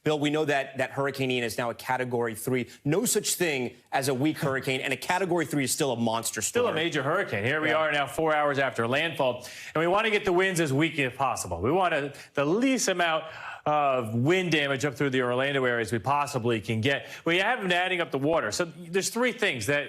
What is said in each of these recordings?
Bill, we know that Hurricane Ian is now a Category 3. No such thing as a weak hurricane, and a Category 3 is still a monster storm. Still a major hurricane. Here we are now 4 hours after landfall, and we want to get the winds as weak as possible. We want the least amount of wind damage up through the Orlando area as we possibly can get. We have been adding up the water. So there's three things that,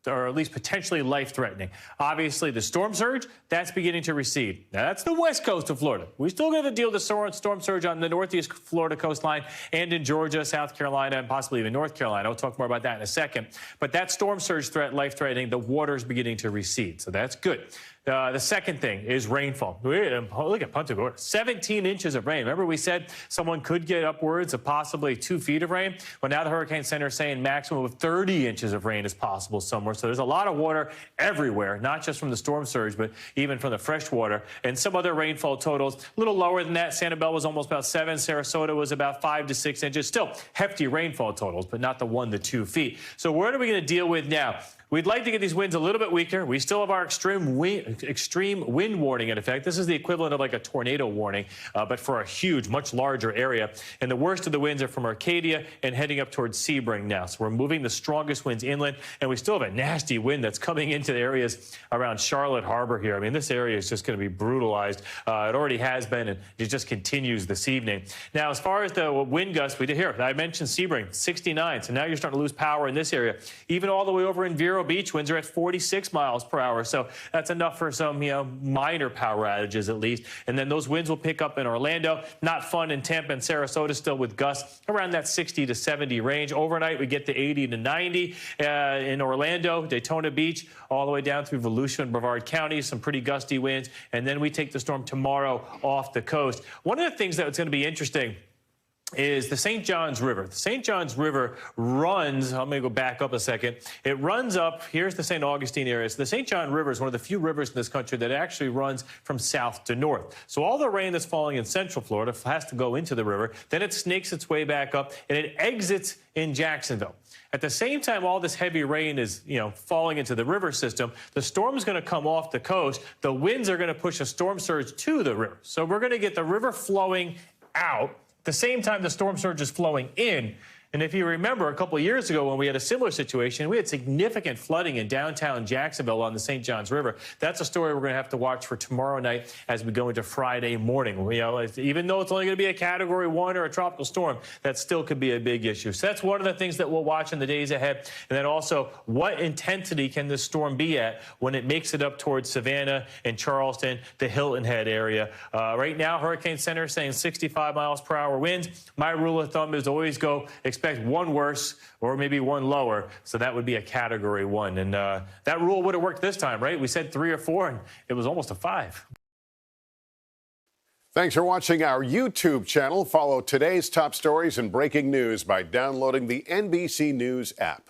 or at least potentially life-threatening. Obviously, the storm surge, that's beginning to recede. Now, that's the west coast of Florida. We still got to deal with the storm surge on the northeast Florida coastline and in Georgia, South Carolina, and possibly even North Carolina. I'll talk more about that in a second. But that storm surge threat, life-threatening, the water's beginning to recede. So that's good. The second thing is rainfall. Look at Punta Gorda, 17 inches of rain. Remember we said someone could get upwards of possibly 2 feet of rain? Well, now the Hurricane Center is saying maximum of 30 inches of rain is possible somewhere. So there's a lot of water everywhere, not just from the storm surge, but even from the fresh water. And some other rainfall totals, a little lower than that. Sanibel was almost about 7. Sarasota was about 5 to 6 inches. Still hefty rainfall totals, but not the 1 to 2 feet. So what are we going to deal with now? We'd like to get these winds a little bit weaker. We still have our extreme wind warning in effect. This is the equivalent of like a tornado warning, but for a huge, much larger area. And the worst of the winds are from Arcadia and heading up towards Sebring now. So we're moving the strongest winds inland, and we still have a nasty wind that's coming into the areas around Charlotte Harbor here. I mean, this area is just going to be brutalized. It already has been, and it just continues this evening. Now, as far as the wind gusts, we did here, I mentioned Sebring, 69. So now you're starting to lose power in this area. Even all the way over in Vero Beach, winds are at 46 miles per hour. So that's enough for some, minor power outages at least. And then those winds will pick up in Orlando. Not fun in Tampa and Sarasota, still with gusts around that 60 to 70 range. Overnight, we get to 80 to 90 in Orlando, Daytona Beach, all the way down through Volusia and Brevard counties, some pretty gusty winds. And then we take the storm tomorrow off the coast. One of the things that's going to be interesting is the St. Johns River. The St. Johns River runs, I'm going to go back up a second. It runs up, here's the St. Augustine area. So the St. John River is one of the few rivers in this country that actually runs from south to north. So all the rain that's falling in central Florida has to go into the river. Then it snakes its way back up, and it exits in Jacksonville. At the same time, all this heavy rain is, falling into the river system. The storm is going to come off the coast. The winds are going to push a storm surge to the river. So we're going to get the river flowing out. At the same time, the storm surge is flowing in. And if you remember, a couple of years ago when we had a similar situation, we had significant flooding in downtown Jacksonville on the St. Johns River. That's a story we're going to have to watch for tomorrow night as we go into Friday morning. Even though it's only going to be a Category 1 or a tropical storm, that still could be a big issue. So that's one of the things that we'll watch in the days ahead. And then also, what intensity can this storm be at when it makes it up towards Savannah and Charleston, the Hilton Head area? Right now, Hurricane Center is saying 65 miles per hour winds. My rule of thumb is always expect one worse or maybe one lower. So that would be a Category 1. And that rule would have worked this time, right? We said 3 or 4, and it was almost a 5. Thanks for watching our YouTube channel. Follow today's top stories and breaking news by downloading the NBC News app.